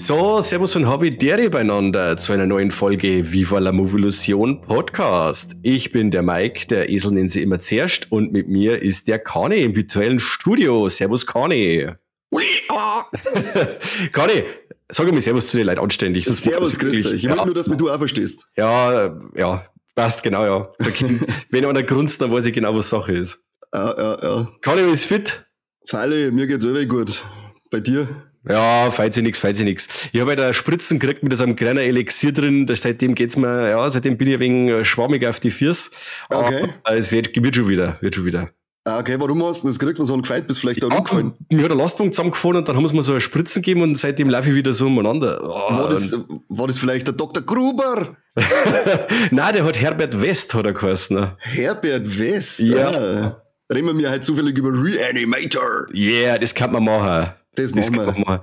So, servus und Habidere beieinander zu einer neuen Folge Viva la Movilusion Podcast. Ich bin der Mike, der Esel nennt sie immer zuerst, und mit mir ist der Kani im virtuellen Studio. Servus Kani. Kani, sag mir Servus zu den Leuten anständig. Servus, grüß dich. Ich will nur, dass du auch verstehst. Ja, passt, genau, ja. Wenn einer grunzt, dann weiß ich genau, was Sache ist. Ja. Kani ist fit? Feile, mir geht's wirklich gut. Bei dir? Ja, feit sich nix. Ich habe halt Spritzen gekriegt mit so einem kleinen Elixier drin. Seitdem geht's mir, seitdem bin ich ein wenig schwammig auf die Füße. Okay. Aber es wird schon wieder. Okay, warum hast du das gekriegt? Was hat gefällt? Bist vielleicht da rumgefallen? Mir hat der Lastwagen zusammengefahren und dann haben sie mir so eine Spritzen gegeben und seitdem laufe ich wieder so umeinander. War das vielleicht der Dr. Gruber? Nein, der hat Herbert West, hat er geheißen. Ne? Herbert West? Ja. Reden wir mir halt zufällig über Reanimator. Yeah, das kann man machen. Das machen wir.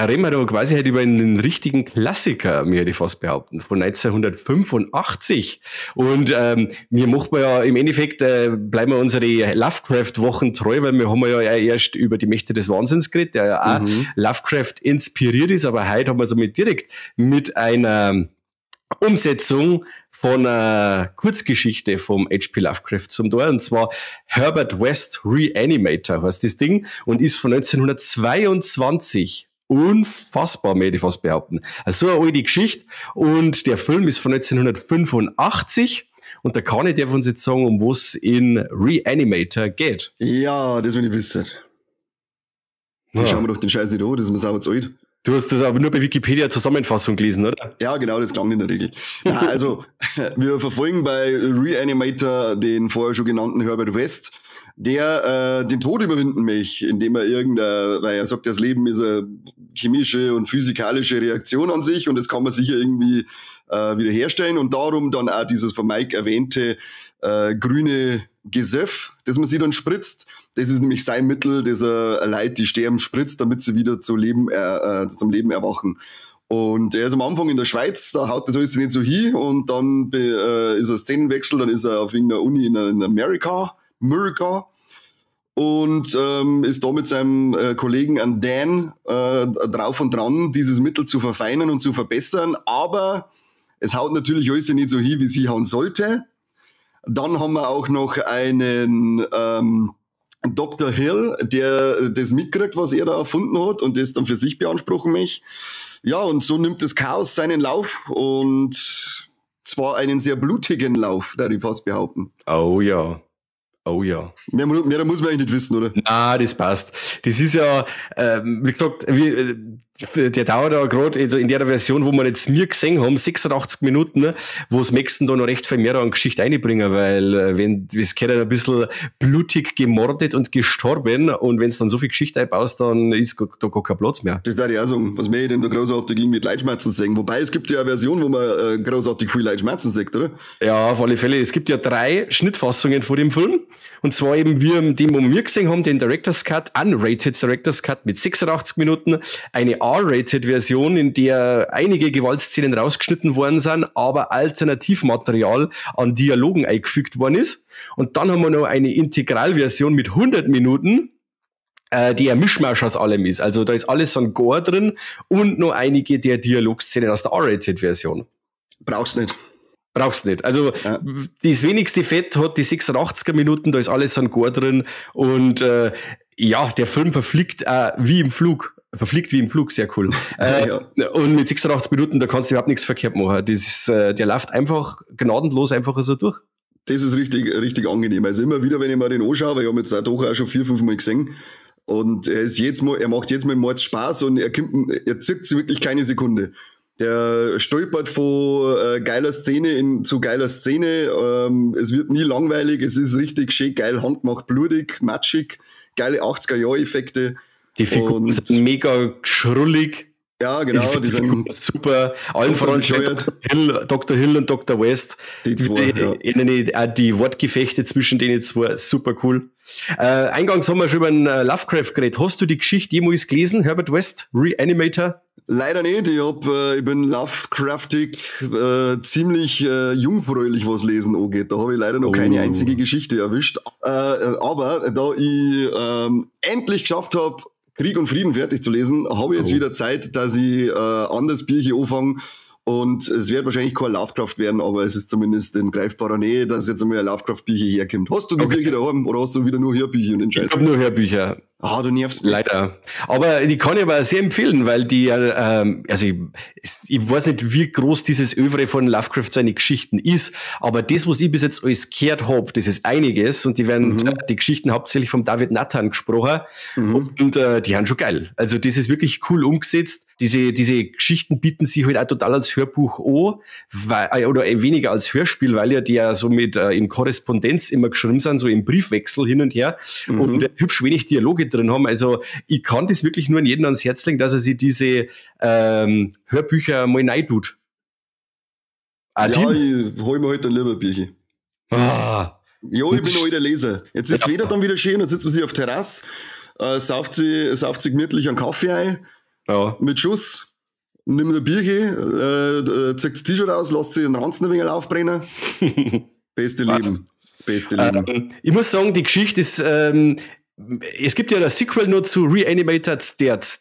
Reden wir da quasi halt über einen richtigen Klassiker, mir hätte ich fast behaupten, von 1985. Und wir machen ja im Endeffekt, bleiben wir unsere Lovecraft-Wochen treu, weil wir haben ja erst über die Mächte des Wahnsinns geredet, der ja auch Lovecraft inspiriert ist, aber heute haben wir so direkt mit einer Umsetzung von einer Kurzgeschichte vom H.P. Lovecraft zum Tor, und zwar Herbert West Reanimator heißt das Ding und ist von 1922. Unfassbar, möchte ich fast behaupten. Also eine alte Geschichte, und der Film ist von 1985 und da kann ich dir von jetzt sagen, um was in Reanimator geht. Ja, das will ich wissen. Ja. Schauen wir doch den Scheiß nicht an, das ist mir sauber zu alt. Du hast das aber nur bei Wikipedia Zusammenfassung gelesen, oder? Ja, genau, das klang in der Regel. Ja, also, wir verfolgen bei Reanimator den vorher schon genannten Herbert West, der den Tod überwinden möchte, indem er weil er sagt, das Leben ist eine chemische und physikalische Reaktion an sich und das kann man sicher irgendwie wiederherstellen, und darum dann auch dieses von Mike erwähnte grüne Gesöff, das man sich dann spritzt. Das ist nämlich sein Mittel, das Leute, die sterben, spritzt, damit sie wieder zum Leben erwachen. Und er ist am Anfang in der Schweiz, da haut das alles nicht so hin, und dann ist er Szenenwechsel, dann ist er auf irgendeiner Uni in Amerika, und ist da mit seinem Kollegen an Dan drauf und dran, dieses Mittel zu verfeinern und zu verbessern, aber es haut natürlich alles nicht so hin, wie es hauen sollte. Dann haben wir auch noch einen Dr. Hill, der das mitkriegt, was er da erfunden hat und das dann für sich beanspruchen möchte. Ja, und so nimmt das Chaos seinen Lauf, und zwar einen sehr blutigen Lauf, würde ich fast behaupten. Oh ja. Mehr muss man eigentlich nicht wissen, oder? Na, das passt. Das ist ja, wie gesagt, der dauert ja gerade in der Version, wo wir jetzt mir gesehen haben, 86 Minuten, ne, wo es nächsten da noch recht viel mehr an Geschichte einbringen, weil wenn es geht ein bisschen blutig gemordet und gestorben, und wenn es dann so viel Geschichte einbaust, dann ist da gar kein Platz mehr. Das werde ich auch sagen. Was mehr ich denn da großartig mit Leitschmerzen sehen? Wobei, es gibt ja eine Version, wo man großartig viel Leitschmerzen sieht, oder? Ja, auf alle Fälle. Es gibt ja 3 Schnittfassungen von dem Film. Und zwar eben wir, den wo wir gesehen haben, den Director's Cut, Unrated Director's Cut mit 86 Minuten, eine R-Rated Version, in der einige Gewaltszenen rausgeschnitten worden sind, aber Alternativmaterial an Dialogen eingefügt worden ist. Und dann haben wir noch eine Integralversion mit 100 Minuten, die ein Mischmasch aus allem ist. Also da ist alles an Gore drin und noch einige der Dialogszenen aus der R-Rated Version. Brauchst nicht. Also das wenigste Fett hat die 86er Minuten, da ist alles an Gore drin, und der Film verfliegt wie im Flug, sehr cool. Und mit 86 Minuten, da kannst du überhaupt nichts verkehrt machen. Der läuft einfach gnadenlos einfach so durch. Das ist richtig angenehm. Also immer wieder, wenn ich mir den anschaue, weil ich habe jetzt auch schon 4-5 Mal gesehen, und er macht jetzt mal Mords Spaß, und er zirkt sich wirklich keine Sekunde. Der stolpert von geiler Szene zu geiler Szene. Es wird nie langweilig. Es ist richtig schön geil handgemacht, blutig, matschig, geile 80er-Jahr-Effekte. Die Figuren sind mega schrullig. Ja, genau, die sind super. Allen voran Dr. Hill und Dr. West. Die zwei, die Wortgefechte zwischen denen zwei, super cool. Eingangs haben wir schon über einen Lovecraft geredet. Hast du die Geschichte jemals gelesen, Herbert West, Reanimator? Leider nicht. Ich bin Lovecraftig ziemlich jungfräulich, was Lesen angeht. Da habe ich leider noch keine einzige Geschichte erwischt. Aber da ich endlich geschafft habe, Krieg und Frieden fertig zu lesen, habe ich jetzt wieder Zeit, dass ich an das Bierchen anfange. Und es wird wahrscheinlich kein Lovecraft werden, aber es ist zumindest in greifbarer Nähe, dass jetzt einmal ein Lovecraft-Bücher herkommt. Hast du die Bücher daheim oder hast du wieder nur Hörbücher und den Scheiß? Ich habe nur Hörbücher. Ah, du nervst mich. Leider. Aber die kann ich aber sehr empfehlen, weil die, also ich weiß nicht, wie groß dieses Övre von Lovecraft seine Geschichten ist, aber das, was ich bis jetzt alles gehört habe, das ist einiges und die werden, die Geschichten hauptsächlich vom David Nathan gesprochen und die haben schon geil. Also das ist wirklich cool umgesetzt. Diese Geschichten bieten sich halt auch total als Hörbuch an, oder weniger als Hörspiel, weil ja die ja so mit in Korrespondenz immer geschrieben sind, so im Briefwechsel hin und her und hübsch wenig Dialoge drin haben. Also ich kann das wirklich nur an jeden ans Herz legen, dass er sich diese Hörbücher mal rein tut. Ja, ich hol mir heute ein lieber Bierchen. Ja, ich bin heute der Leser. Jetzt ist das Wetter dann wieder schön, dann sitzt man sich auf der Terrasse, sauft sich gemütlich einen Kaffee ein, mit Schuss, nimmt ein Bierchen, zieht das T-Shirt aus, lässt sich den Ranzen ein wenig aufbrennen. Beste Leben. Beste Leben. Ich muss sagen, die Geschichte ist, es gibt ja das Sequel nur zu Reanimator,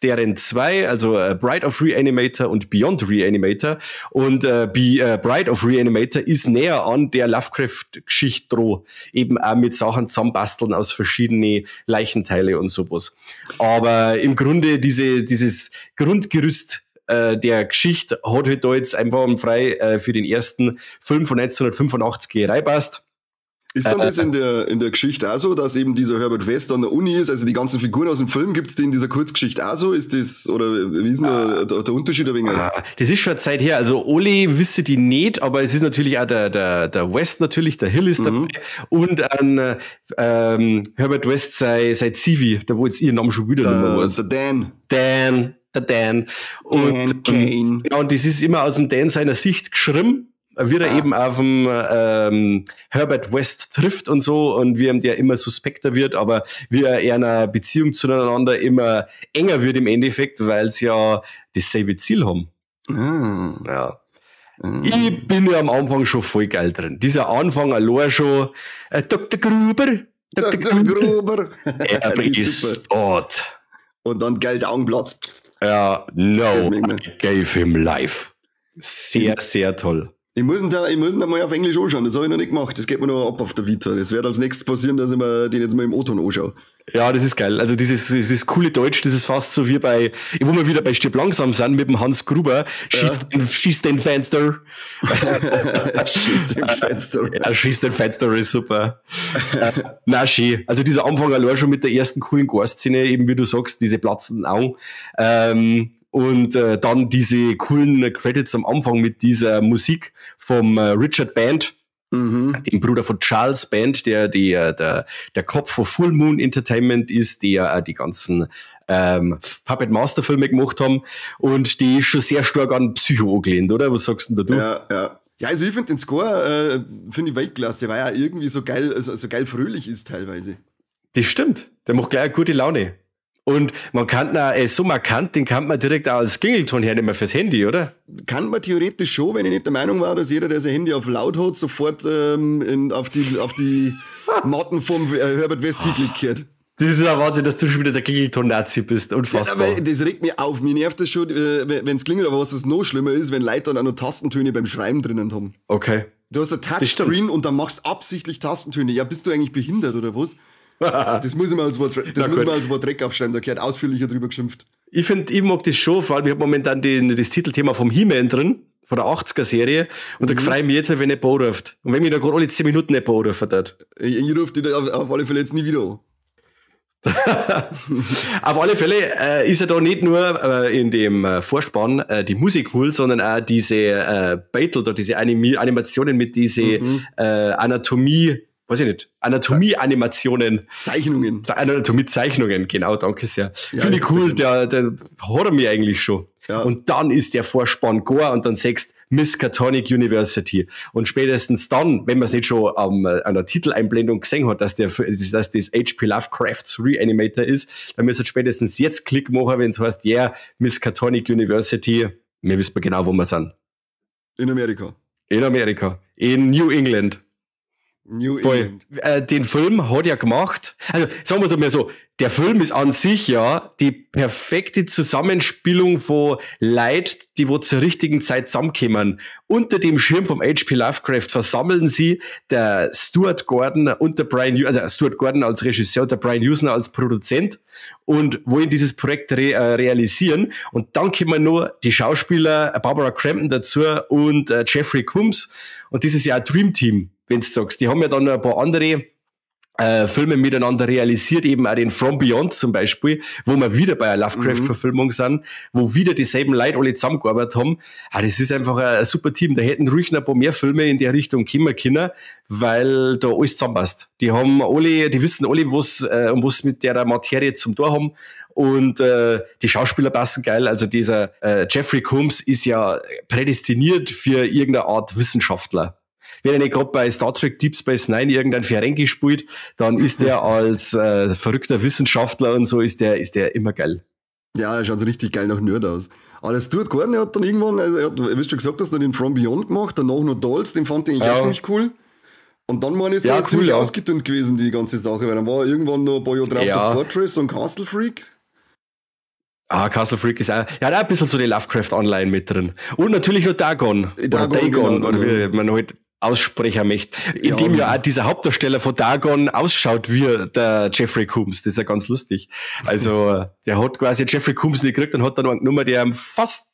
deren zwei, also Bride of Reanimator und Beyond Reanimator. Und Bride of Reanimator ist näher an der Lovecraft-Geschichte dran. Eben auch mit Sachen zusammenbasteln aus verschiedenen Leichenteile und sowas. Aber im Grunde dieses Grundgerüst der Geschichte hat halt da jetzt einfach frei für den ersten Film von 1985 reinpasst. Ist dann das in der Geschichte auch so, dass eben dieser Herbert West an der Uni ist, also die ganzen Figuren aus dem Film, gibt's die in dieser Kurzgeschichte auch so? Ist das, oder wie ist denn der Unterschied ein wenig? Das ist schon eine Zeit her, also Oli wisse die nicht, aber es ist natürlich auch der West natürlich, der Hill ist dabei und an Herbert West sei Zivi, da wo jetzt ihr Name schon wieder nicht mehr war. Der Dan. Und Kane. Genau, und das ist immer aus dem Dan seiner Sicht geschrieben, wie er eben auf dem Herbert West trifft und so und wie ihm der immer suspekter wird, aber wie er in einer Beziehung zueinander immer enger wird im Endeffekt, weil sie ja dasselbe Ziel haben. Ja. Ich bin ja am Anfang schon voll geil drin. Dieser Anfang allein schon, Dr. Gruber. Dr. Gruber. Er ist tot. Und dann Geld Augenplatz. Ja, I gave him life. Sehr, sehr toll. Ich muss ihn da mal auf Englisch anschauen, das habe ich noch nicht gemacht, das geht mir noch ab auf der Vita. Das wird als nächstes passieren, dass ich mir den jetzt mal im O-Ton anschaue. Ja, das ist geil. Also dieses coole Deutsch, das ist fast so wie wo wir wieder bei Stirb langsam sind, mit dem Hans Gruber, schießt den Fenster. Schießt den Fenster. Ja, schießt den Fenster ist super. Na, schön. Also dieser Anfang allein schon mit der ersten coolen Gore-Szene, eben wie du sagst, diese platzenden Augen. Und dann diese coolen Credits am Anfang mit dieser Musik vom Richard Band, dem Bruder von Charles Band, der Kopf von Full Moon Entertainment ist, der die ganzen Puppet Master Filme gemacht haben und die ist schon sehr stark an Psycho angelehnt, oder? Was sagst denn da du? Ja. Ja, also ich finde den Score, finde ich Weltklasse, weil er irgendwie so geil, so geil fröhlich ist teilweise. Das stimmt. Der macht gleich eine gute Laune. Und man kann so markant, den kann man direkt auch als Klingelton hernehmen fürs Handy, oder? Kann man theoretisch schon, wenn ich nicht der Meinung war, dass jeder, der sein Handy auf laut hat, sofort auf die Matten vom Herbert West gekehrt. Das ist ein Wahnsinn, dass du schon wieder der Klingelton-Nazi bist. Unfassbar. Ja, aber das regt mich auf. Mir nervt das schon, wenn es klingelt, aber was das noch schlimmer ist, wenn Leute dann auch noch Tastentöne beim Schreiben drinnen haben. Okay. Du hast ein Touchscreen und dann machst absichtlich Tastentöne. Ja, bist du eigentlich behindert oder was? Das muss ich mal als Wort Dreck aufschreiben, da gehört ausführlicher drüber geschimpft. Ich mag das schon, vor allem ich habe momentan das Titelthema vom He-Man drin, von der 80er-Serie, und da freue ich mich jetzt, wenn nicht anruft. Und wenn mich da gerade alle 10 Minuten nicht anrufen hat. Ich rufe dich auf alle Fälle jetzt nie wieder an. Auf alle Fälle ist er da nicht nur in dem Vorspann die Musik cool, sondern auch diese Battle oder diese Animationen mit diese Anatomie weiß ich nicht, Anatomie-Animationen. Zeichnungen. Anatomie-Zeichnungen, genau, danke sehr. Ja, Finde ich cool, der hat er mir eigentlich schon. Ja. Und dann ist der Vorspann Gore und dann sagst Miskatonic University. Und spätestens dann, wenn man es nicht schon an der Titeleinblendung gesehen hat, dass das H.P. Lovecrafts Reanimator ist, dann müsst ihr spätestens jetzt Klick machen, wenn es heißt, Miskatonic University. Wir wissen genau, wo wir sind. In Amerika. In Amerika. In New England. New England. Den Film hat er gemacht. Also sagen wir es mal so, der Film ist an sich ja die perfekte Zusammenspielung von Leuten, die wo zur richtigen Zeit zusammenkommen. Unter dem Schirm vom H.P. Lovecraft versammeln sie der Stuart Gordon und der Stuart Gordon als Regisseur und der Brian Usner als Produzent und wollen dieses Projekt realisieren. Und dann kommen nur die Schauspieler Barbara Crampton dazu und Jeffrey Combs. Und das ist ja ein Dream Team, wenn du sagst. Die haben ja dann noch ein paar andere Filme miteinander realisiert, eben auch den From Beyond zum Beispiel, wo wir wieder bei einer Lovecraft-Verfilmung sind, wo wieder dieselben Leute alle zusammengearbeitet haben. Das ist einfach ein super Team. Da hätten ruhig noch ein paar mehr Filme in der Richtung kommen können, weil da alles zusammenpasst. Die wissen alle, was mit der Materie zum Tor haben. Und die Schauspieler passen geil. Also dieser Jeffrey Combs ist ja prädestiniert für irgendeine Art Wissenschaftler. Wenn er nicht gerade bei Star Trek Deep Space Nine irgendein Ferengi spielt, dann ist der als verrückter Wissenschaftler und so ist der immer geil. Ja, er schaut so richtig geil nach Nerd aus. Aber der Stuart Gordon hat dann irgendwann, wie du schon gesagt hast, den From Beyond gemacht, danach noch Dolls, den fand ich auch ziemlich cool. Und dann ist er ziemlich ausgedünnt gewesen, die ganze Sache, weil dann war irgendwann noch ein paar Jahre drauf der Fortress und Castle Freak. Castle Freak ist auch, ja, da ein bisschen so die Lovecraft-Online mit drin. Und natürlich noch Dagon. Dagon, oder wie man halt aussprechen möchte. Indem ja auch dieser Hauptdarsteller von Dagon ausschaut wie der Jeffrey Combs. Das ist ja ganz lustig. Also, der hat quasi Jeffrey Combs nicht gekriegt und hat dann einen genommen, der ihm fast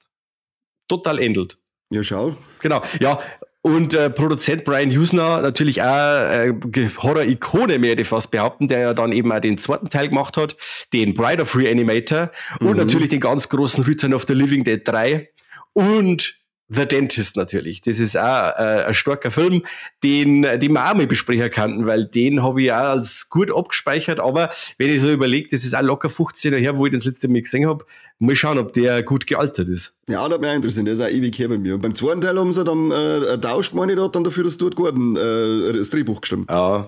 total ähnelt. Ja, schau. Genau, ja. Und Produzent Brian Usner, natürlich auch Horror-Ikone, mehr ich fast behaupten, der ja dann eben auch den zweiten Teil gemacht hat, den Bride of Reanimator und natürlich den ganz großen Return of the Living Dead 3 und The Dentist natürlich. Das ist auch ein starker Film, den wir auch mal besprechen könnten, weil den habe ich auch als gut abgespeichert. Aber wenn ich so überlege, das ist auch locker 15 Jahre her, wo ich den das letzte Mal gesehen habe. Mal schauen, ob der gut gealtert ist. Ja, das hat mich auch interessiert. Der ist auch ewig her bei mir. Und beim zweiten Teil haben sie dann tauscht, meine ich, da hat dann dafür das Stuart Gordon das Drehbuch geschrieben. Ja.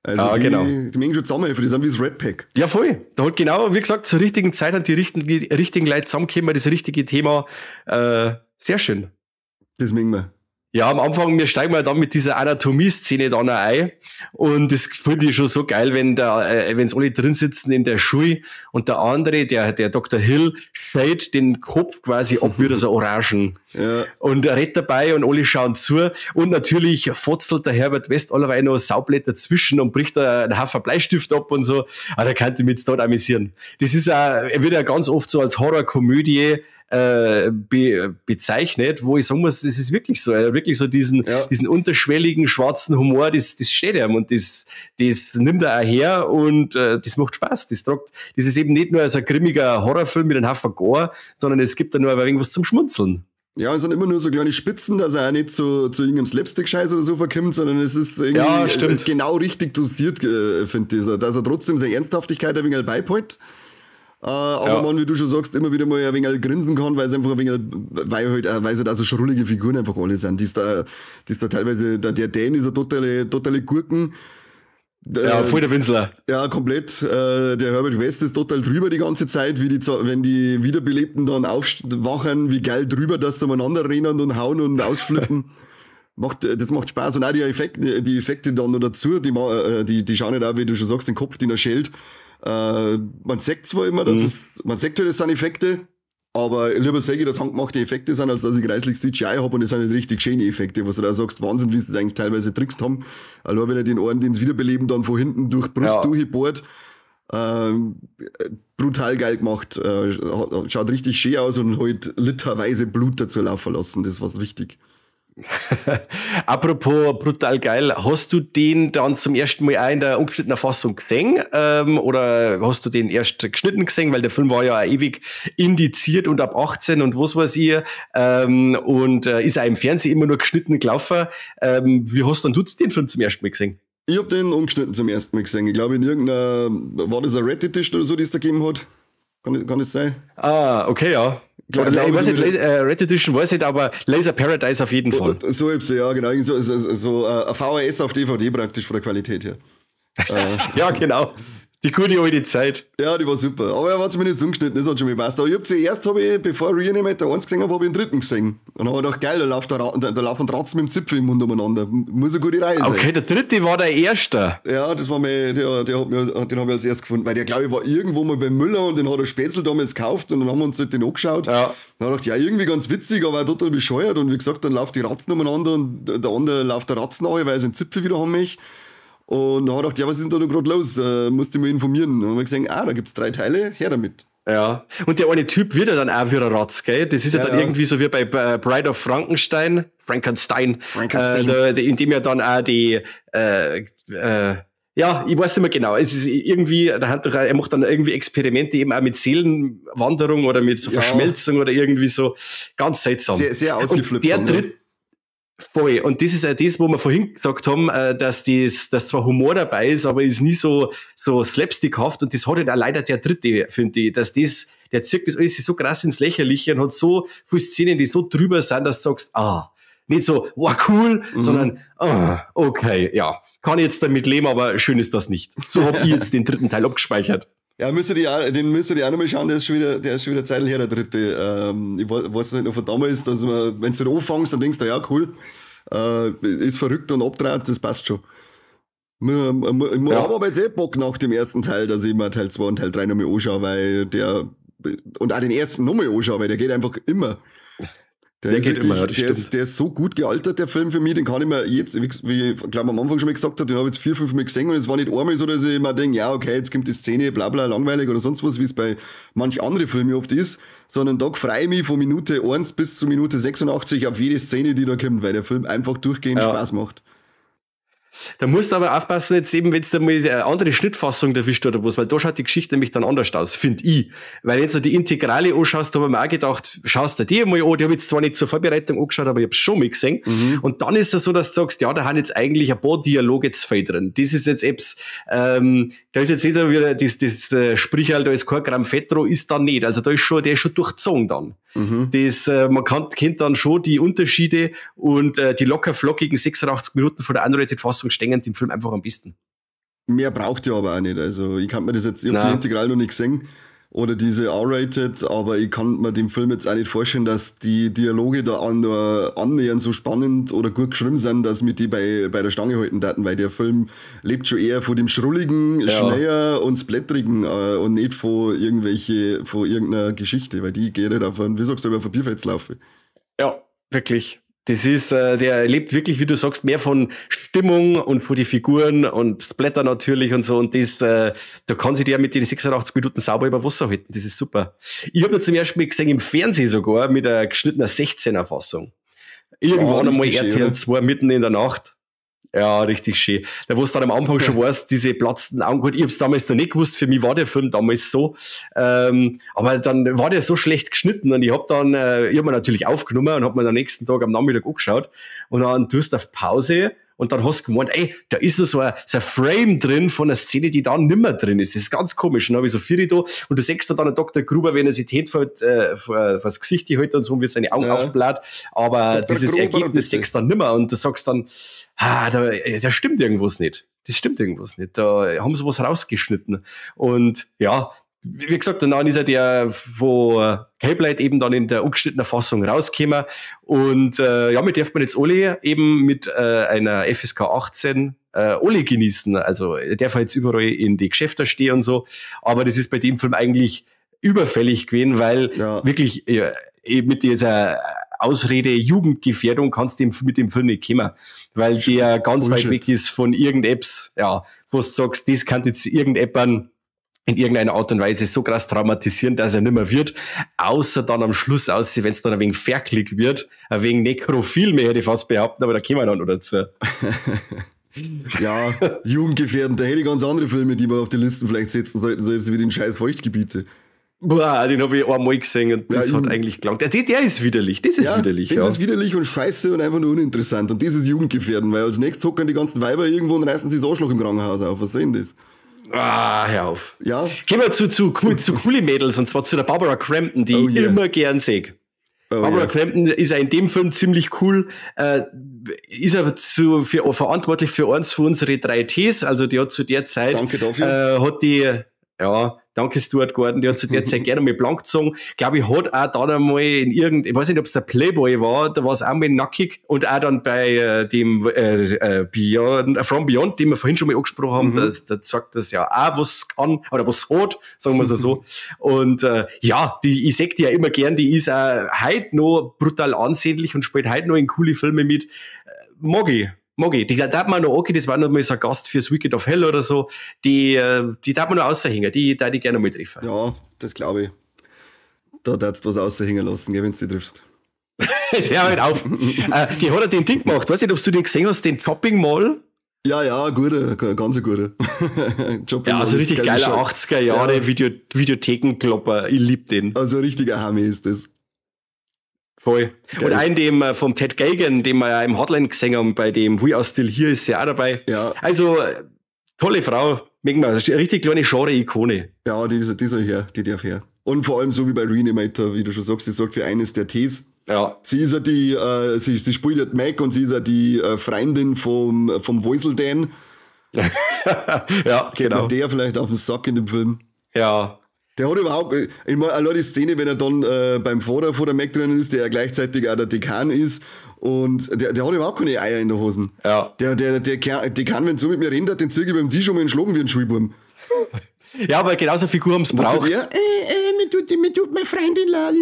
Also genau. Die mengen schon zusammenhelfen, die sind wie das Red Pack. Ja, voll. Da hat genau, wie gesagt, zur richtigen Zeit an die richtigen Leute zusammengekommen, das richtige Thema. Sehr schön. Das mengen wir. Ja, am Anfang, wir steigen mal dann mit dieser Anatomie-Szene dann auch ein. Und das finde ich schon so geil, wenn wenn's alle drin sitzen in der Schule und der andere, der Dr. Hill, schält den Kopf quasi ab wie so Orangen. Ja. Und er redet dabei und alle schauen zu. Und natürlich fotzelt der Herbert West allerweil noch Saubblätter dazwischen und bricht da einen Haufen Bleistift ab und so. Aber da kann ich mich jetzt dort amüsieren. Das ist er wird ja ganz oft so als Horrorkomödie bezeichnet, wo ich sagen muss, das ist wirklich so, wirklich so diesen unterschwelligen schwarzen Humor, das steht ihm und das nimmt er auch her und das macht Spaß. Das ist eben nicht nur so ein grimmiger Horrorfilm mit einem Haufen Gore, sondern es gibt da nur irgendwas zum Schmunzeln. Ja, es sind immer nur so kleine Spitzen, dass er auch nicht zu irgendeinem Slapstick-Scheiß oder so verkommt, sondern es ist irgendwie genau richtig dosiert, finde ich. Dass er trotzdem seine Ernsthaftigkeit ein wenig beibehält. Aber man, wie du schon sagst, immer wieder mal ein wenig grinsen kann, weil es einfach ein wenig, weil halt auch so schrullige Figuren einfach alle sind. Die ist da teilweise, der Dan ist eine totale Gurken. Voll der Winsler. Ja, komplett. Der Herbert West ist total drüber die ganze Zeit, wenn die Wiederbelebten dann aufwachen, wie geil drüber, dass sie umeinander rennen und hauen und ausflippen. Das macht Spaß. Und auch die Effekte dann noch dazu, die schauen nicht auch, wie du schon sagst, den Kopf, den er schält. Man sagt zwar immer, man sagt halt, das sind Effekte, aber lieber sage ich, dass handgemachte Effekte sind, als dass ich kreislich CGI habe und das sind nicht richtig schöne Effekte, was du da sagst, Wahnsinn, wie sie das eigentlich teilweise trickst haben. Allein wenn er den einen, den sie wiederbeleben, dann von hinten durch Brust durchbohrt, brutal geil gemacht, schaut richtig schön aus und halt literweise Blut dazu laufen lassen, das war wichtig. Apropos brutal geil, hast du den dann zum ersten Mal auch in der ungeschnittenen Fassung gesehen? Oder hast du den erst geschnitten gesehen? Weil der Film war ja auch ewig indiziert und ab 18 und was weiß ich. Und ist auch im Fernsehen immer nur geschnitten gelaufen. Wie hast dann du den Film zum ersten Mal gesehen? Ich hab den ungeschnitten zum ersten Mal gesehen. Ich glaube, in irgendeiner, war das ein Reddit-Edition oder so, die es da gegeben hat? Kann das sein? Ah, okay, ja. Ich weiß nicht, Red Edition weiß nicht, aber Laser Paradise auf jeden Fall. So ja, genau. So ein VHS auf DVD praktisch von der Qualität her. Ja, genau. Die gute alte Zeit. Ja, die war super. Aber er war zumindest umgeschnitten, das hat schon mal gepasst. Aber bevor Reanimator 1 gesehen habe, habe ich den dritten gesehen. Und dann habe ich gedacht, geil, da laufen Ratzen mit dem Zipfel im Mund umeinander. Muss eine gute Reihe sein. Okay, der dritte war der erste. Ja, das war den habe ich als erstes gefunden. Weil der, glaube ich, war irgendwo mal bei Müller und den hat der Spätzl damals gekauft und dann haben wir uns halt den angeschaut. Ja. Dann habe ich gedacht, ja, irgendwie ganz witzig, aber auch total bescheuert. Und wie gesagt, dann laufen die Ratzen umeinander und der andere läuft der Ratzen an, weil er seinen Zipfel wieder haben möchte. Und dann habe ich gedacht, ja, was ist denn da gerade los? Musst du mal informieren. Und dann habe ich gesehen, da gibt es 3 Teile, her damit. Ja, und der eine Typ wird ja dann auch wieder Ratz, gell? Das ist ja dann irgendwie so wie bei Bride of Frankenstein, in dem ja dann auch die, ja, ich weiß nicht mehr genau. Es ist irgendwie, er macht dann irgendwie Experimente eben auch mit Seelenwanderung oder mit so Verschmelzung oder irgendwie so. Ganz seltsam. Sehr, sehr ausgeflippt. Und der voll. Und das ist ja das, wo wir vorhin gesagt haben, dass zwar Humor dabei ist, aber ist nie so slapstickhaft. Und das hat halt auch leider der dritte, finde ich, der zirkt das alles so krass ins Lächerliche und hat so viele Szenen, die so drüber sind, dass du sagst, nicht so, wow, cool, sondern, okay, ja, kann ich jetzt damit leben, aber schön ist das nicht. So habe ich jetzt den dritten Teil abgespeichert. Ja, den müsst ihr auch noch mal schauen, der ist schon wieder Zeit her, der dritte. Ich weiß nicht noch von damals, dass wenn du den anfängst, dann denkst du, ja, cool, ist verrückt und abdreht, das passt schon. Ich habe aber jetzt Bock nach dem ersten Teil, dass ich mir Teil 2 und Teil 3 nochmal anschaue, und auch den ersten nochmal anschaue, weil der geht einfach immer. Der ist so gut gealtert, der Film für mich, den kann ich mir jetzt, wie ich glaube am Anfang schon mal gesagt habe, den habe ich jetzt 4, 5 Mal gesehen und es war nicht einmal so, dass ich mir denke, ja okay, jetzt kommt die Szene, bla bla, langweilig oder sonst was, wie es bei manch anderen Filmen oft ist, sondern da freue ich mich von Minute 1 bis zu Minute 86 auf jede Szene, die da kommt, weil der Film einfach durchgehend Spaß macht. Da musst du aber aufpassen, jetzt eben, wenn du mal eine andere Schnittfassung erwischt oder was, weil da schaut die Geschichte nämlich dann anders aus, finde ich. Weil wenn du die Integrale anschaust, da habe ich mir auch gedacht, schaust du die mal an, die habe ich jetzt zwar nicht zur Vorbereitung angeschaut, aber ich habe es schon mal gesehen. Und dann ist es so, dass du sagst, ja, da haben jetzt eigentlich ein paar Dialoge zu viel drin. Das ist jetzt etwas, da ist jetzt nicht so wieder das Sprichwort, da ist kein Gramm Fett dran, ist dann nicht. Also der ist schon durchzogen dann. Man kennt dann schon die Unterschiede und die locker flockigen 86 Minuten von der Unrated-Fassung stehen den Film einfach am besten. Mehr braucht ihr aber auch nicht. Also ich habe die Integral noch nicht gesehen oder diese R-Rated, aber ich kann mir dem Film jetzt auch nicht vorstellen, dass die Dialoge da annähernd so spannend oder gut geschrieben sind, dass wir die bei der Stange halten daten, weil der Film lebt schon eher von dem Schrulligen, Schneller und Splatterigen und nicht von irgendeiner Geschichte, weil die geht halt auf einen, wie sagst du, über Papierfeld laufen. Ja, wirklich. Das ist, der lebt wirklich, wie du sagst, mehr von Stimmung und von die Figuren und Splatter natürlich und so. Und das, da kann sich der mit den 86 Minuten sauber über Wasser halten. Das ist super. Ich habe ihn zum ersten Mal gesehen im Fernsehen sogar mit einer geschnittenen 16er-Fassung. Irgendwann einmal RTL 2 mitten in der Nacht. Ja, richtig schön. Da wo es dann am Anfang schon warst, diese platzten Augen, gut, ich hab's damals noch nicht gewusst, für mich war der Film damals so, aber dann war der so schlecht geschnitten und ich hab mir natürlich aufgenommen und hab mir am nächsten Tag am Nachmittag angeschaut und dann tust du auf Pause und dann hast du gemeint, da ist noch so ein Frame drin von einer Szene, die da nimmer drin ist. Das ist ganz komisch. Und dann habe ich so vier da und du siehst dann Dr. Gruber, wenn er sich die Hände vor das Gesicht hält und so, wie seine Augen aufbläht. Aber Dr. dieses Gruber Ergebnis siehst du dann nimmer und du sagst dann, da stimmt irgendwas nicht. Das stimmt irgendwas nicht. Da haben sie was rausgeschnitten. Und ja, wie gesagt, dann ist der wo Cape eben dann in der ungeschnittenen Fassung rausgekommen. Und wir dürfen jetzt alle eben mit einer FSK 18 alle genießen. Also der darf jetzt überall in die Geschäfte stehen und so. Aber das ist bei dem Film eigentlich überfällig gewesen, weil wirklich mit dieser Ausrede Jugendgefährdung kannst du mit dem Film nicht kommen. Weil der ganz weit weg ist von irgendetwas, wo du sagst, das kann jetzt irgendjemand in irgendeiner Art und Weise so krass traumatisieren, dass er nimmer wird, außer dann am Schluss aussieht, wenn es dann ein wenig verklick wird, ein wenig nekrophil mehr, hätte ich fast behaupten, aber da kommen wir dann noch dazu. Ja, jugendgefährdend, da hätte ich ganz andere Filme, die wir auf die Listen vielleicht setzen sollten, so wie den scheiß Feuchtgebiete. Boah, den habe ich einmal gesehen und das hat eigentlich gelangt. Der ist widerlich, das ist widerlich. Das ist widerlich und scheiße und einfach nur uninteressant. Und das ist Jugendgefährden, weil als nächstes hocken die ganzen Weiber irgendwo und reißen sich das Arschloch im Krankenhaus auf. Was soll denn das? Ah, hör auf. Ja. Gehen wir zu coole Mädels, und zwar zu der Barbara Crampton, die ich immer gern sehe. Barbara Crampton ist ja in dem Film ziemlich cool, ist er verantwortlich für eins von unsere 3 Ts, also die hat zu der Zeit, danke dafür. Danke Stuart Gordon, die hat zu der Zeit gerne mal blank gezogen. Glaube ich, hat auch dann einmal ich weiß nicht, ob es der Playboy war, da war es auch mal nackig und auch dann bei dem From Beyond, den wir vorhin schon mal angesprochen haben, da sagt das ja auch, was kann, oder was hat, sagen wir es so. Und ich sag die ja immer gern, die ist auch heute noch brutal ansehnlich und spielt heute noch in coole Filme mit. Mag ich. Die darf man noch angehen, das war noch mal so ein Gast fürs Wicked of Hell oder so. Die darf man noch außerhängen, die darf ich gerne mal treffen. Ja, das glaube ich. Da darfst du was außerhängen lassen, wenn du die triffst. Ja, halt auf. Die hat ja den Ding gemacht. Weiß nicht, ob du den gesehen hast, den Shopping Mall. Ja, guter, ganz guter. Ja, also richtig geiler 80er Jahre Videothekenklopper. Ich lieb den. Also richtiger Hammer ist das. Voll. Geil. Und einen dem vom Ted Gagan, den wir ja im Hotline gesehen haben, bei dem We Are Still Here, ist ja auch dabei. Ja. Also, tolle Frau. Merken wir, eine richtig kleine Genre-Ikone. Ja, die soll her, die darf her. Und vor allem so wie bei Reanimator, wie du schon sagst, sie sorgt für eines der Ts. Ja. Sie ist ja die, sie spielt ja Mac und sie ist ja die Freundin vom Woiseldan. Ja, genau. Der vielleicht auf den Sack in dem Film. Ja. Der hat überhaupt, ich meine, allein die Szene, wenn er dann beim Vater von der Mac drinnen ist, der ja gleichzeitig auch der Dekan ist, und der hat überhaupt keine Eier in der Hosen. Ja. Der Dekan, wenn so mit mir redet, den zirke ich beim Tisch um und schlagen wie ein Schulburm. Ja, aber genauso eine Figur haben es braucht. Mir tut meine Freundin leid.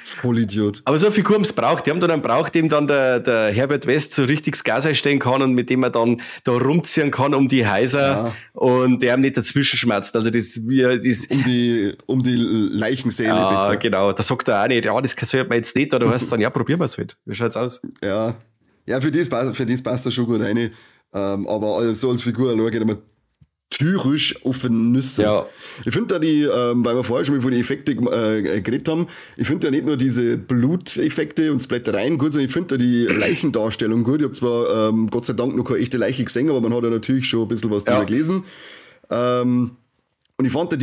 Vollidiot. Aber so eine Figur haben es braucht. Die haben dann braucht, dem dann der Herbert West so richtig das Gas einstellen kann und mit dem er dann da rumziehen kann um die Häuser und der ihm nicht dazwischen schmerzt. Also das um die Leichensäle besser. Ja, genau. Da sagt er auch nicht, ja, das sollte man jetzt nicht. Oder heißt dann, ja, probieren wir es halt. Wie schaut's aus? Ja, für das passt er schon gut rein. Aber so als Figur allein geht er mal tyrisch auf den Nüsse. Ja. Ich finde da weil wir vorher schon mal von den Effekten geredet haben, ich finde ja nicht nur diese Bluteffekte und Splattereien gut, sondern ich finde da die Leichendarstellung gut. Ich habe zwar Gott sei Dank noch keine echte Leiche gesehen, aber man hat ja natürlich schon ein bisschen was drüber gelesen. Und ich fand da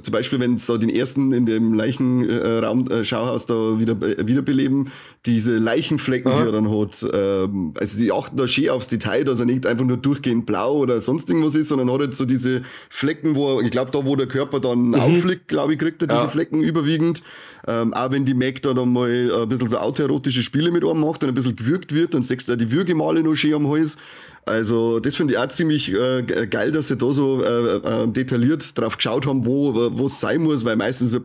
zum Beispiel, wenn es da den ersten in dem Leichenraum Schauhaus da wiederbeleben, diese Leichenflecken, die er dann hat, also die achten da schön aufs Detail, dass er nicht einfach nur durchgehend blau oder sonst irgendwas ist, sondern hat halt so diese Flecken, ich glaube da, wo der Körper dann aufliegt, glaube ich, kriegt er diese Flecken überwiegend. Auch wenn die Mac da dann mal ein bisschen so autoerotische Spiele mit einem macht und ein bisschen gewürgt wird, dann siehst du auch die Würgemale noch schön am Hals. Also das finde ich auch ziemlich geil, dass sie da so detailliert drauf geschaut haben, wo es sein muss, weil meistens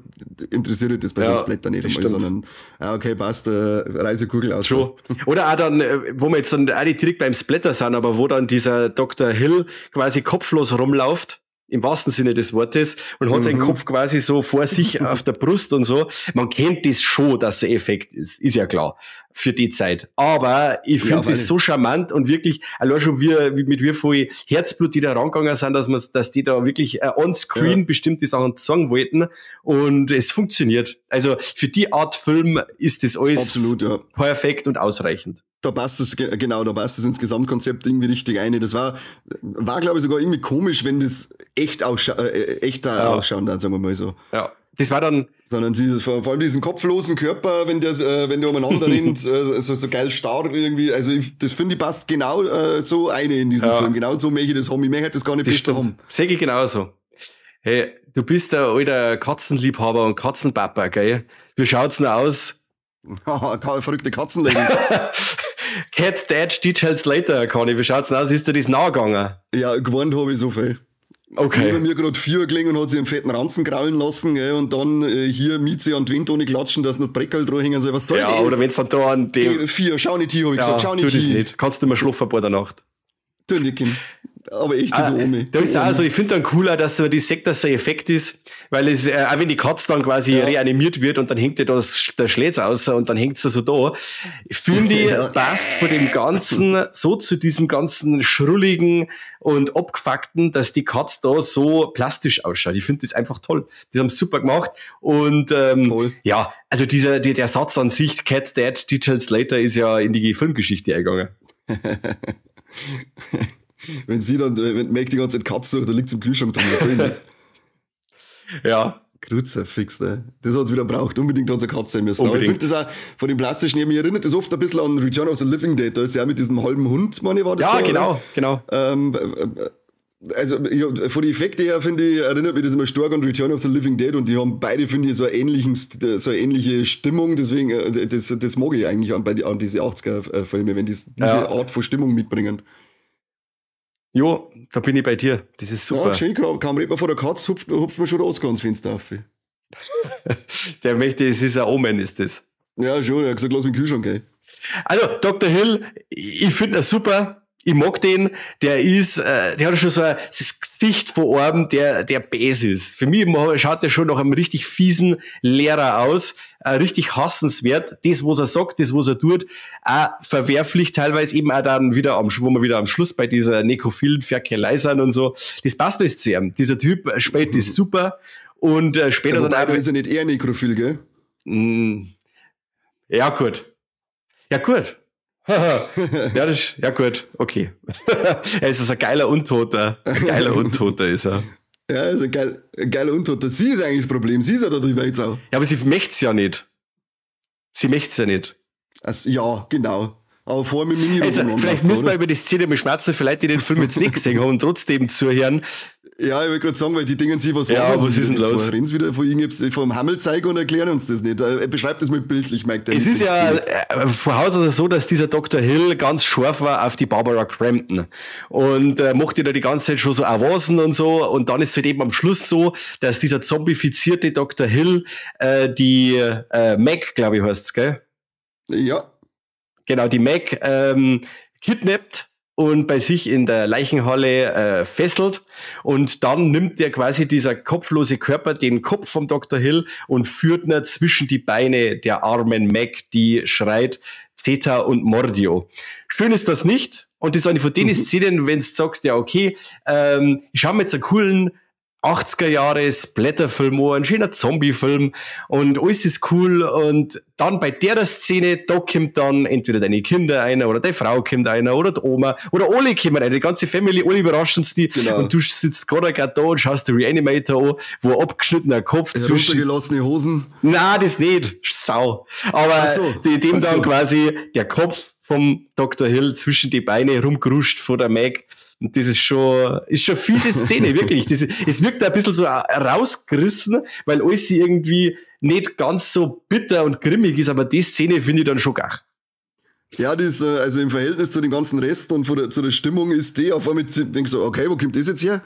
interessiert das bei so einem Splatter nicht einmal, sondern okay, passt, Reisekugel aus. Schon. Oder auch dann, wo wir jetzt dann auch nicht direkt beim Splatter sind, aber wo dann dieser Dr. Hill quasi kopflos rumläuft, im wahrsten Sinne des Wortes, und hat seinen Kopf quasi so vor sich auf der Brust und so. Man kennt das schon, dass der Effekt ist ja klar, für die Zeit. Aber ich finde das so charmant und wirklich, allein schon mit wie viel Herzblut die da rangegangen sind, dass die da wirklich on-screen bestimmte Sachen sagen wollten, und es funktioniert. Also für die Art Film ist das alles absolut, perfekt und ausreichend. Da passt es ins Gesamtkonzept irgendwie richtig ein. Das war glaube ich, sogar irgendwie komisch, wenn das echter ausschauen, dann sagen wir mal so. Ja. Das war dann. Sondern vor allem diesen kopflosen Körper, wenn der umeinander rennt, so geil starr irgendwie. Also das finde ich passt genau so eine in diesem Film. Genau so möchte ich das haben. Ich möchte das gar nicht besser haben. Sehe ich genauso. Hey, du bist der alter Katzenliebhaber und Katzenpapa, gell? Wie schaut's denn aus? Verrückte Katzenleben. Cat Dad Details Later, Conny. Wie schaut's denn aus? Ist dir das nachgegangen? Ja, gewarnt habe ich so viel. Okay. Bei mir gerade 4 gelegen und hat sich einen fetten Ranzen kraulen lassen, gell, und dann hier Mieze an die Wind ohne klatschen, dass noch Breckerl dran hängen. Also, was soll das? Ja, oder wenn's dann da an dem... 4, schau nicht hier, hab ich gesagt, schau nicht hier. Tu das nicht. Kannst du nicht mehr schlafen bei der Nacht. Tu nicht, Kind. aber echt die Da ist auch so, ich finde dann cooler, dass die sagt, dass es ein Effekt ist, weil es, auch wenn die Katze dann quasi reanimiert wird und dann hängt der Schlätz aus und dann hängt sie so da. Ich finde, passt von dem Ganzen so zu diesem ganzen Schrulligen und Abgefuckten, dass die Katze da so plastisch ausschaut. Ich finde das einfach toll. Die haben es super gemacht und ja, also der Satz an sich, Cat Dead, Details Later, ist ja in die Filmgeschichte eingegangen. Wenn Meg die ganze Zeit Katze sucht, da liegt im Kühlschrank drin, was soll das? Ja. Kruzifix, ne? Das hat's wieder braucht. Unbedingt hat's eine Katze sein müssen. Unbedingt. Aber ich finde das auch von dem plastischen, mich erinnert das oft ein bisschen an Return of the Living Dead. Da ist ja auch mit diesem halben Hund, meine war das ja, da, genau. Also ja, von den Effekten her, finde ich, erinnert mich das immer stark an Return of the Living Dead und die haben beide, finde ich, so eine ähnliche Stimmung, deswegen, das mag ich eigentlich an diese 80er-Filme, wenn die diese Art von Stimmung mitbringen. Jo, da bin ich bei dir. Das ist super. Ja, schön, kaum redet man von der Katze, hupft man schon raus ganz Fenster auf. Der möchte, es ist ein Omen, ist das. Ja, schon, er hat gesagt, lass mich in den Kühlschrank gehen. Also, Dr. Hill, ich finde ihn super. Ich mag den. Der hat schon so das Gesicht von oben, der Bass ist. Für mich schaut der schon nach einem richtig fiesen Lehrer aus. Richtig hassenswert. Das, was er sagt, das, was er tut, auch verwerflich teilweise eben auch dann wieder wo wir wieder am Schluss bei dieser nekrophilen Ferkelei sind und so. Das passt alles zu ihm. Dieser Typ spielt das super und später ja, dann auch... ist er nicht eher nekrophil, gell? Ja, gut. Ja, gut, okay. Er ist ein geiler Untoter. Ein geiler Untoter ist er. Ja, ist ein geiler Untoter. Sie ist eigentlich das Problem. Sie ist ja da drüber jetzt auch. Ja, aber sie möcht's ja nicht. Also, ja, genau. Aber vorher mit Mini vielleicht müssen wir über die Szene mit Schmerzen, vielleicht die den Film jetzt nicht gesehen haben und trotzdem zuhören. Ja, ich wollte gerade sagen, weil die denken sich, was was ist denn los? Reden sie wieder vom Hammel zeigen und erklären uns das nicht. Er beschreibt das mal bildlich, Mike. Es ist ja von Haus aus so, dass dieser Dr. Hill ganz scharf war auf die Barbara Crampton und mochte da die ganze Zeit schon so Avancen und so und dann ist es halt eben am Schluss so, dass dieser zombifizierte Dr. Hill die Meg, glaube ich, heißt's, gell? Ja. Genau, die Meg kidnappt und bei sich in der Leichenhalle fesselt und dann nimmt der quasi dieser kopflose Körper den Kopf vom Dr. Hill und führt ihn zwischen die Beine der armen Meg, die schreit Zeta und Mordio. Schön ist das nicht und das ist eine von den Szenen, wenn du sagst, ja okay, ich schaue mir jetzt einen coolen 80er Jahre Splatterfilm, ein schöner Zombie-Film und alles ist cool und dann bei der Szene, da kommt dann entweder deine Kinder einer oder deine Frau kommt einer oder die Oma oder alle kommen rein, die ganze Family, alle überraschen die und du sitzt gerade da und schaust den Reanimator an, wo ein abgeschnittener Kopf zwischen... Runtergelassene Hosen? Nein, das nicht, Sau. Aber dem dann quasi der Kopf vom Dr. Hill zwischen die Beine rumgeruscht von der Meg. Und das ist schon fiese Szene, wirklich. Es wirkt ein bisschen so rausgerissen, weil alles irgendwie nicht ganz so bitter und grimmig ist, aber die Szene finde ich dann schon geil. Ja, das, also im Verhältnis zu dem ganzen Rest und zu der Stimmung ist die auf einmal, denkst du, okay, wo kommt das jetzt her?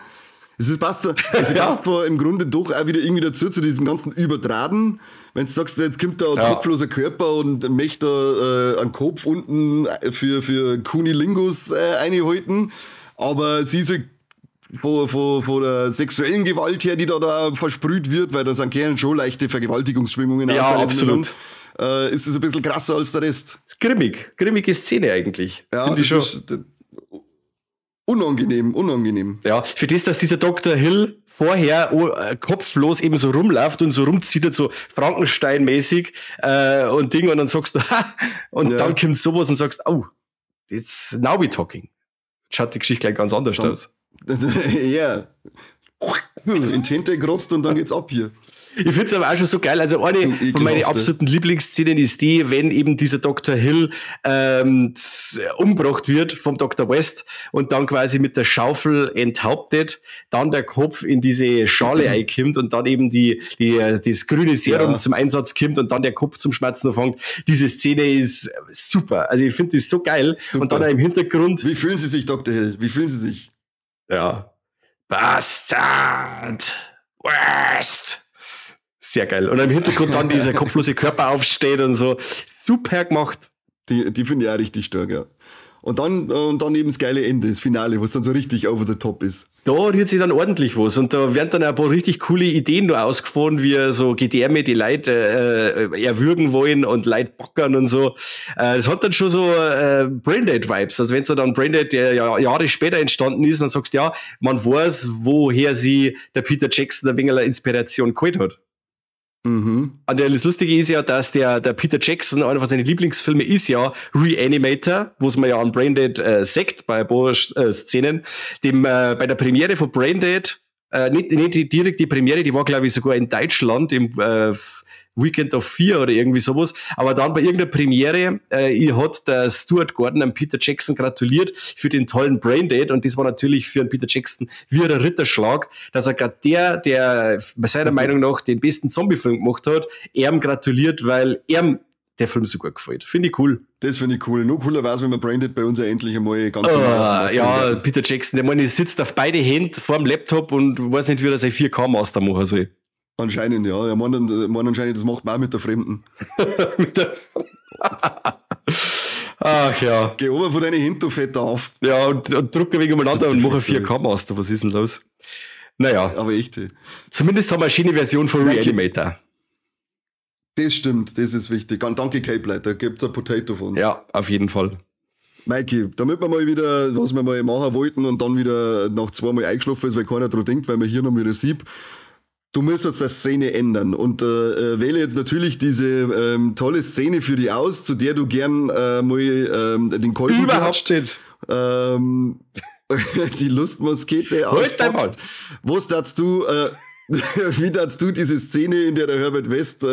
Es passt zwar im Grunde doch auch wieder irgendwie dazu, zu diesem ganzen Übertragen. Wenn du sagst, jetzt kommt da ein kopfloser Körper und möchte einen Kopf unten für Kunilingus einhalten. Aber sie ist halt von der sexuellen Gewalt her, die da versprüht wird, weil da sind gerne schon leichte Vergewaltigungsschwingungen. Ja, absolut. Ist das ein bisschen krasser als der Rest. Das ist grimmige Szene eigentlich. Ja, das ist unangenehm. Ja, für das, dass dieser Dr. Hill vorher kopflos eben so rumläuft und so rumzieht, so Frankenstein-mäßig und Ding, und dann sagst du, dann kommt sowas und sagst, oh, it's now we talking. Schaut die Geschichte gleich ganz anders aus. Ja. In Tinte gerotzt und dann geht's ab hier. Ich find's aber auch schon so geil. Also eine von meinen absoluten Lieblingsszenen ist die, wenn eben dieser Dr. Hill umgebracht wird vom Dr. West und dann quasi mit der Schaufel enthauptet, dann der Kopf in diese Schale einkommt und dann eben das grüne Serum zum Einsatz kommt und dann der Kopf zum Schmerzen anfängt. Diese Szene ist super. Also ich finde das so geil. Super. Und dann auch im Hintergrund. Wie fühlen Sie sich, Dr. Hill? Wie fühlen Sie sich? Ja. Bastard! West! Sehr geil. Und im Hintergrund dann dieser kopflose Körper aufsteht und so. Super gemacht. Die finde ich auch richtig stark, ja. Und dann eben das geile Ende, das Finale, was dann so richtig over the top ist. Da rührt sich dann ordentlich was und da werden dann ein paar richtig coole Ideen nur ausgefahren, wie so Gedärme, die Leute erwürgen wollen und Leute backern und so. Das hat dann schon so Braindead-Vibes. Also wenn es dann Braindead, der ja Jahre später entstanden ist, dann sagst du, ja, man weiß, woher sie der Peter Jackson ein wenig Inspiration geholt hat. Und das Lustige ist ja, dass der Peter Jackson, einer von seinen Lieblingsfilmen ist ja Reanimator, wo es man ja an Braindead sagt, bei ein paar Szenen, dem bei der Premiere von Braindead, nicht direkt die Premiere, die war glaube ich sogar in Deutschland im Weekend of 4 oder irgendwie sowas, aber dann bei irgendeiner Premiere hat der Stuart Gordon am Peter Jackson gratuliert für den tollen Braindead und das war natürlich für einen Peter Jackson wie ein Ritterschlag, dass er gerade der bei seiner Meinung nach den besten Zombie-Film gemacht hat, ihm gratuliert, weil ihm der Film so gut gefällt. Finde ich cool. Das finde ich cool. Nur cooler war es, wenn man Braindead bei uns ja endlich einmal ganz normal ja, Peter Jackson, der Mann sitzt auf beide Hände vor dem Laptop und weiß nicht, wie er sein 4K-Master machen soll. Anscheinend, ja. Er meint anscheinend, das macht man auch mit der Fremden. Ach ja. Geh oben von deinen Händen, du Fetter auf. Ja, und druck ein wenig umeinander und mach ein 4K-Master. Was ist denn los? Naja. Aber echt. Zumindest haben wir eine schöne Version von Reanimator. Das stimmt, das ist wichtig. Danke, Cape Light, da gibt's ein Potato von uns. Ja, auf jeden Fall. Mikey, damit wir mal wieder, was wir mal machen wollten und dann wieder nach 2 Mal eingeschlafen ist, weil keiner dran denkt, weil man hier noch wieder sieht. Du musst jetzt eine Szene ändern und wähle jetzt natürlich diese tolle Szene für dich aus, zu der du gern mal den Kolben überhaupt nicht. Die Lustmuskete auspackst. Was darfst du, wie darfst du diese Szene, in der Herbert West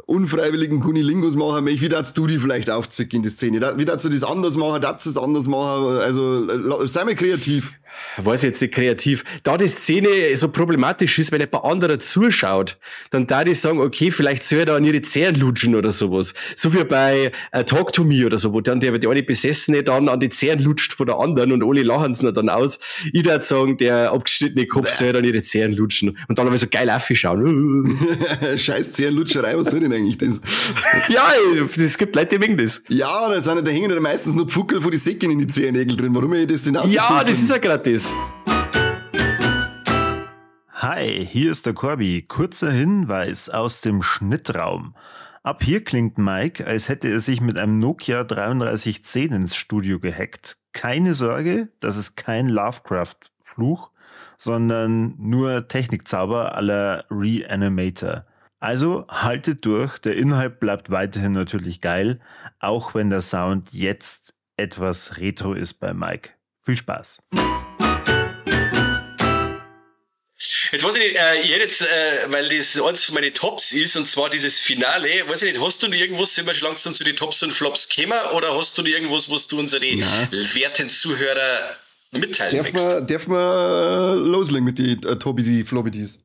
unfreiwilligen Kunilingus machen möchte, wie darfst du die vielleicht aufziehen in die Szene? Wie darfst du das anders machen? Darfst du das anders machen? Also sei mal kreativ. Weiß ich jetzt nicht kreativ. Da die Szene so problematisch ist, wenn jemand anderer zuschaut, dann da die sagen, okay, vielleicht soll er da an ihre Zähne lutschen oder sowas. So wie bei Talk to Me oder so, wo dann der eine Besessene dann an die Zähne lutscht von der anderen und alle lachen es dann aus. Ich würde sagen, der abgeschnittene Kopf soll dann ihre Zähne lutschen und dann aber so geil aufschauen. Scheiß Zähnlutscherei, was soll denn eigentlich das? Ja, es gibt Leute, die mögen das. Ja, da hängen ja meistens nur Pfuckel von die Säcken in die Zehennägel drin. Warum ich das denn ausgezogen? Ja, das ist ja gerade das. Hi, hier ist der Corby. Kurzer Hinweis aus dem Schnittraum. Ab hier klingt Mike, als hätte er sich mit einem Nokia 3310 ins Studio gehackt. Keine Sorge, das ist kein Lovecraft-Fluch, sondern nur Technikzauber à la Reanimator. Also haltet durch, der Inhalt bleibt weiterhin natürlich geil, auch wenn der Sound jetzt etwas retro ist bei Mike. Viel Spaß. Jetzt weiß ich nicht, ich hätte jetzt, weil das eins von meinen Tops ist, und zwar dieses Finale, weiß ich nicht, hast du noch irgendwas, sind wir schon langsam zu den Tops und Flops gekommen, oder hast du noch irgendwas, was du unseren werten Zuhörer mitteilen möchtest? Darf man loslegen mit den Tobi Flobbidis?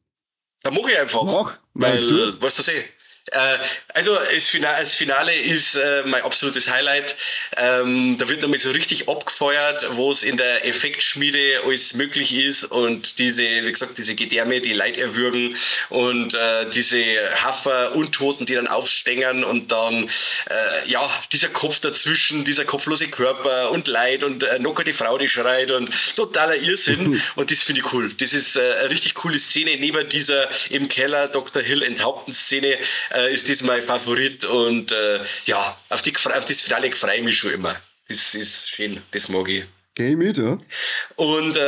Da mache ich einfach, weil, weißt du, also das Finale ist mein absolutes Highlight. Da wird nochmal so richtig abgefeuert, wo es in der Effektschmiede alles möglich ist und diese, wie gesagt, diese Gedärme, die Leid erwürgen und diese Hafer Untoten, die dann aufstängern und dann dieser Kopf dazwischen, dieser kopflose Körper und Leid und noch die Frau, die schreit und totaler Irrsinn und das finde ich cool. Das ist eine richtig coole Szene, neben dieser im Keller Dr. Hill enthaupten Szene ist das mein Favorit und auf das Finale freue ich mich schon immer. Das ist schön, das mag ich. Geh mit, ja. Und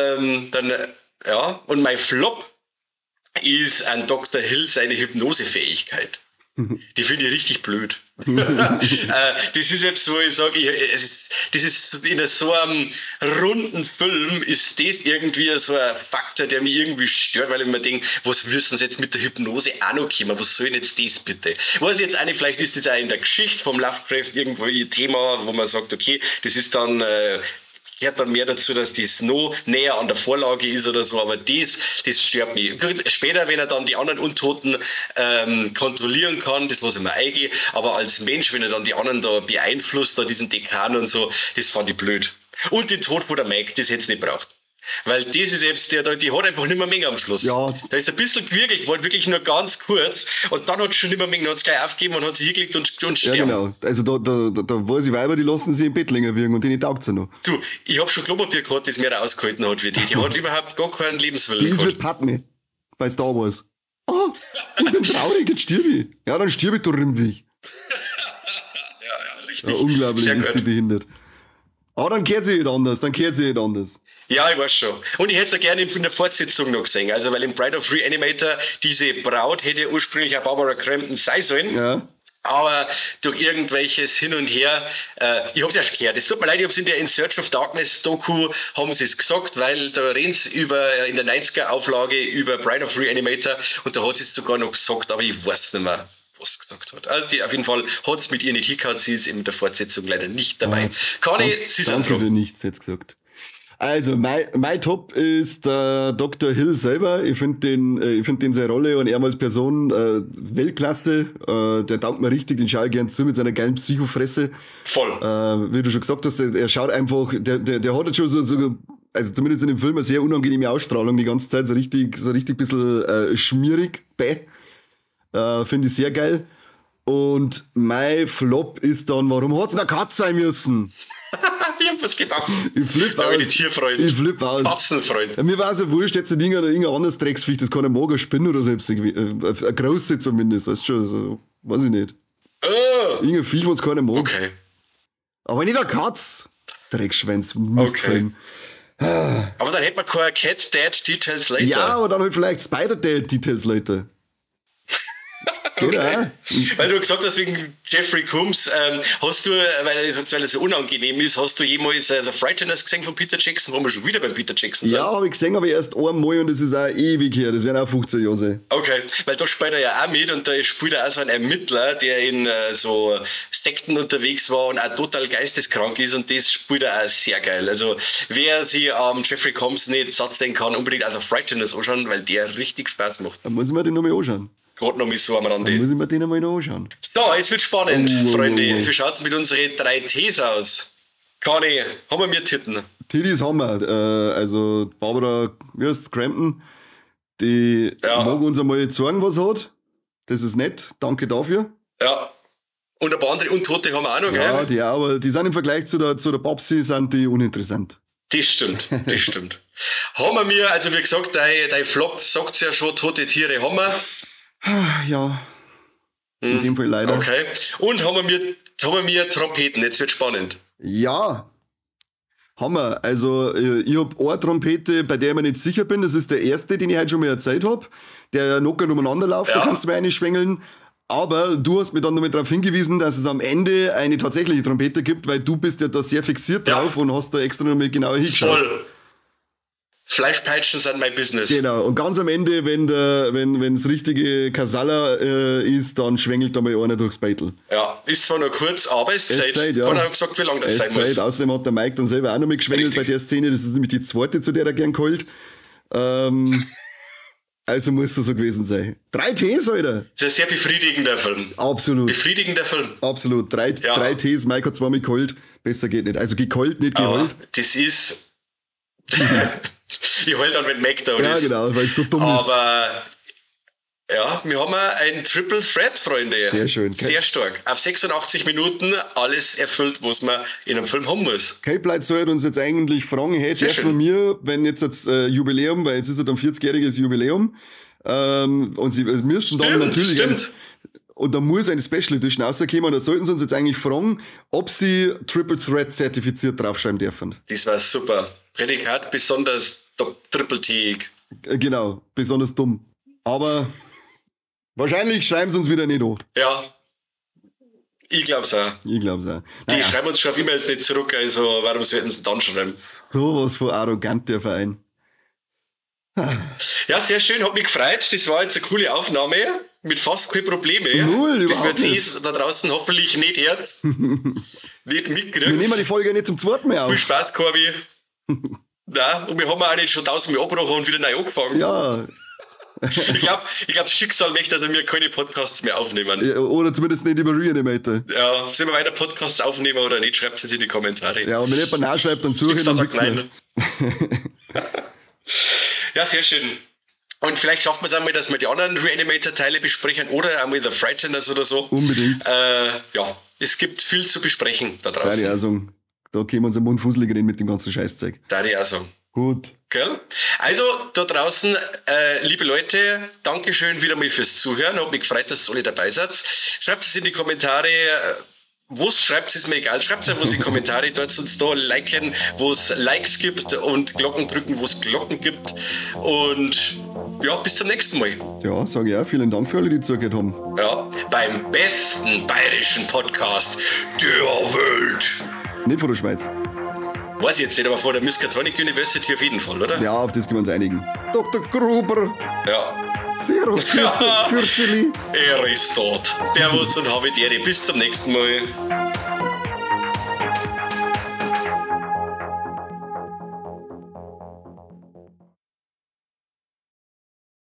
und mein Flop ist an Dr. Hill seine Hypnosefähigkeit. Die finde ich richtig blöd. Das ist jetzt, wo ich sage, das ist in so einem runden Film ist das irgendwie so ein Faktor, der mich irgendwie stört, weil ich mir denke, was müssen sie jetzt mit der Hypnose auch noch kommen? Was soll denn jetzt das bitte? Weiß ich jetzt auch nicht, vielleicht ist das auch in der Geschichte vom Lovecraft irgendwo ein Thema, wo man sagt, okay, das ist dann gehört dann mehr dazu, dass das noch näher an der Vorlage ist oder so, aber das stört mich. Später, wenn er dann die anderen Untoten kontrollieren kann, das lasse ich mir eingehen, aber als Mensch, wenn er dann die anderen da beeinflusst, da diesen Dekan und so, das fand ich blöd. Und den Tod von der Meg, das hätte es nicht braucht. Weil das ist selbst, die hat einfach nicht mehr Menge am Schluss. Ja. Da ist ein bisschen gewickelt worden, wirklich nur ganz kurz. Und dann hat es schon nicht mehr Menge, dann hat es gleich aufgegeben und hat sich hingelegt und sterben. Ja, genau. Also da weiß ich Weiber, die lassen sich im Bett länger wirken und denen taugt sie noch. Du, ich hab schon Klopapier gehabt, das mehr ausgehalten hat wie die. Die hat überhaupt gar keinen Lebenswillen Die ist gehabt. wie Padme bei Star Wars. Oh, ich bin traurig, jetzt stirb ich. Ja, dann stirb ich, du Rimmwig. Ja, richtig. Ja, unglaublich Sehr ist gut. die behindert. Aber dann kehrt sie nicht anders, Ja, ich weiß schon. Und ich hätte es auch gerne in der Fortsetzung noch gesehen. Also, weil im Bride of Reanimator diese Braut hätte ursprünglich auch Barbara Crampton sein sollen. Ja. Aber durch irgendwelches Hin und Her, ich hab's erst gehört. Es tut mir leid, ich hab's in der In Search of Darkness Doku, haben sie es gesagt, weil da reden sie in der 90er Auflage über Bride of Reanimator und da hat sie es sogar noch gesagt, aber ich weiß nicht mehr, was sie gesagt hat. Also auf jeden Fall hat es mit ihr nicht hingehauen, sie ist in der Fortsetzung leider nicht dabei. Conny, sie sind Danke für dran. nichts, jetzt gesagt. Also, mein Top ist Dr. Hill selber. Ich finde den seine Rolle und er als Person Weltklasse. Der taugt mir richtig, den schaue ich gern zu mit seiner geilen Psychofresse. Voll. Wie du schon gesagt hast, er schaut einfach, der hat jetzt schon so, also zumindest in dem Film, eine sehr unangenehme Ausstrahlung die ganze Zeit, so richtig bisschen schmierig. Finde ich sehr geil. Und mein Flop ist dann, warum hat's eine Katze sein müssen? Ich hab was gedacht. Ich flipp Da bin aus. ich Tierfreund. Ich flipp aus. Katzenfreund. Ja, mir war es ja wurscht, jetzt ein Ding oder irgendein anderes Drecksviech, das kann ein Mager Spinne oder selbst irgendwie. Eine große zumindest, weißt du schon, so, weiß ich nicht. Oh, Irgendein Viech, was keiner mag. okay. Aber nicht eine Katz. Dreckschwänz, Mistfilm. Aber dann hätte man kein Cat Dad Details Later. Ja, aber dann halt vielleicht Spider-Details Leute. Genau. Weil du gesagt hast, wegen Jeffrey Combs, hast du, weil es so unangenehm ist, hast du jemals The Frighteners gesehen von Peter Jackson, wo wir schon wieder beim Peter Jackson sind? Ja, habe ich gesehen, aber erst einmal und das ist auch ewig her. Das werden auch 15 Jahre sein. Okay, weil da spielt er ja auch mit und da spielt er auch so einen Ermittler, der in so Sekten unterwegs war und auch total geisteskrank ist und das spielt er auch sehr geil. Also wer sich Jeffrey Combs nicht satt sehen kann, unbedingt auch The Frighteners anschauen, weil der richtig Spaß macht. Dann muss ich mir den nochmal anschauen. Gerade noch mit so am Dann Rande. muss ich mir den einmal noch anschauen. So, jetzt wird spannend, Oh. Freunde. Wie schaut's mit unseren 3 Ts aus? Conny, haben wir Titten? Tiddies haben wir. Also Barbara Crampton, die Ja. mag uns einmal zeigen, was sie hat. Das ist nett. Danke dafür. Ja. Und ein paar andere Untote haben wir auch noch, Ja, gell? aber die sind im Vergleich zu der Babsi sind die uninteressant. Das stimmt, das stimmt. Haben wir, also wie gesagt, dein Flop sagt's ja schon, tote Tiere haben wir. Ja. In dem Fall leider. Okay. Und haben wir Trompeten, jetzt wird spannend. Ja. Hammer. Also, ich hab eine Trompete, bei der ich mir nicht sicher bin. Das ist der erste, den ich heute schon mal erzählt hab. Der locker umeinander läuft, Ja. da kannst du mir eine schwängeln. Aber du hast mir dann nochmal darauf hingewiesen, dass es am Ende eine tatsächliche Trompete gibt, weil du bist ja da sehr fixiert Ja. drauf und hast da extra nochmal genauer hingeschaut. Voll. Fleischpeitschen sind mein Business. Genau, und ganz am Ende, wenn das richtige Kasala ist, dann schwängelt da mal einer durchs Beitel. Ja, ist zwar nur kurz, aber es ist Zeit. Zeit, ja. Kann er gesagt, wie lange das sein muss. Außerdem hat der Mike dann selber auch noch mal geschwängelt Richtig. bei der Szene. Das ist nämlich die zweite, zu der er gern geholt. Also muss das so gewesen sein. 3 Ts, Alter. Das ist ein sehr befriedigender Film. Absolut. Befriedigender Film. Absolut. 3 Ja. Ts, Mike hat zweimal geholt. Besser geht nicht. Also geholt, nicht Aber geholt. das ist. Ich heul dann, wenn Mac da Ja, ist. genau, weil es so dumm ist. Aber ja, wir haben ein Triple Threat, Freunde. Sehr schön. Sehr stark. Auf 86 Minuten alles erfüllt, was man in einem Film haben muss. Kate Blight sollte uns jetzt eigentlich fragen, hey, Sehr der schön. von mir, wenn jetzt Jubiläum, weil jetzt ist es ein 40-jähriges Jubiläum, und sie müssen dann natürlich Stimmt. und da muss eine Special Edition rauskommen und da sollten sie uns jetzt eigentlich fragen, ob sie Triple Threat zertifiziert draufschreiben dürfen. Das war super. Prädikat besonders Triple-T. Genau, besonders dumm. Aber wahrscheinlich schreiben sie uns wieder nicht an. Ja. Ich glaub's auch. Ich glaube es auch. Die Naja, schreiben uns schon auf E-Mails nicht zurück, also warum sollten sie dann schreiben? sowas von arrogant, der Verein. Ja, sehr schön, hat mich gefreut. Das war jetzt eine coole Aufnahme mit fast keine Probleme. Null, das überhaupt wird nicht. sie da draußen hoffentlich nicht Herz. Nicht Wir mitkriegen. nehmen die Folge nicht zum zweiten Mal Viel auf. Spaß, Corby. Nein, und wir haben auch nicht schon 1000 Mal abgebrochen und wieder neu angefangen. Ja, Ich glaube, das Schicksal möchte, dass wir keine Podcasts mehr aufnehmen. oder zumindest nicht über Reanimator. Ja, sollen wir weiter Podcasts aufnehmen oder nicht? Schreibt es in die Kommentare. Ja, und wenn jemand nachschreibt, dann suche ich Schicksal dann sagt nichts mehr. nein. Ja, sehr schön. Und vielleicht schafft man es einmal, dass wir die anderen Reanimator-Teile besprechen oder einmal The Frighteners oder so. Unbedingt. Ja, es gibt viel zu besprechen da draußen. Da können wir uns im Mund fusselig reden mit dem ganzen Scheißzeug. Da die auch sagen. Gut. Gell? Also, da draußen, liebe Leute, Dankeschön wieder mal fürs Zuhören. Hat mich gefreut, dass ihr alle dabei seid. Schreibt es in die Kommentare. Was schreibt es mir egal, schreibt es einfach in die Kommentare, dort uns da liken, wo es Likes gibt und Glocken drücken, wo es Glocken gibt. Und ja, bis zum nächsten Mal. Ja, sage ich auch. Vielen Dank für alle, die zugehört haben. Ja, beim besten bayerischen Podcast der Welt. Nicht von der Schweiz. Weiß ich jetzt nicht, aber von der Miskatonic University auf jeden Fall, oder? Ja, auf das können wir uns einigen. Dr. Gruber. Ja. Servus, Fürzeli. Er ist tot. Servus und habe die Ehre. Bis zum nächsten Mal.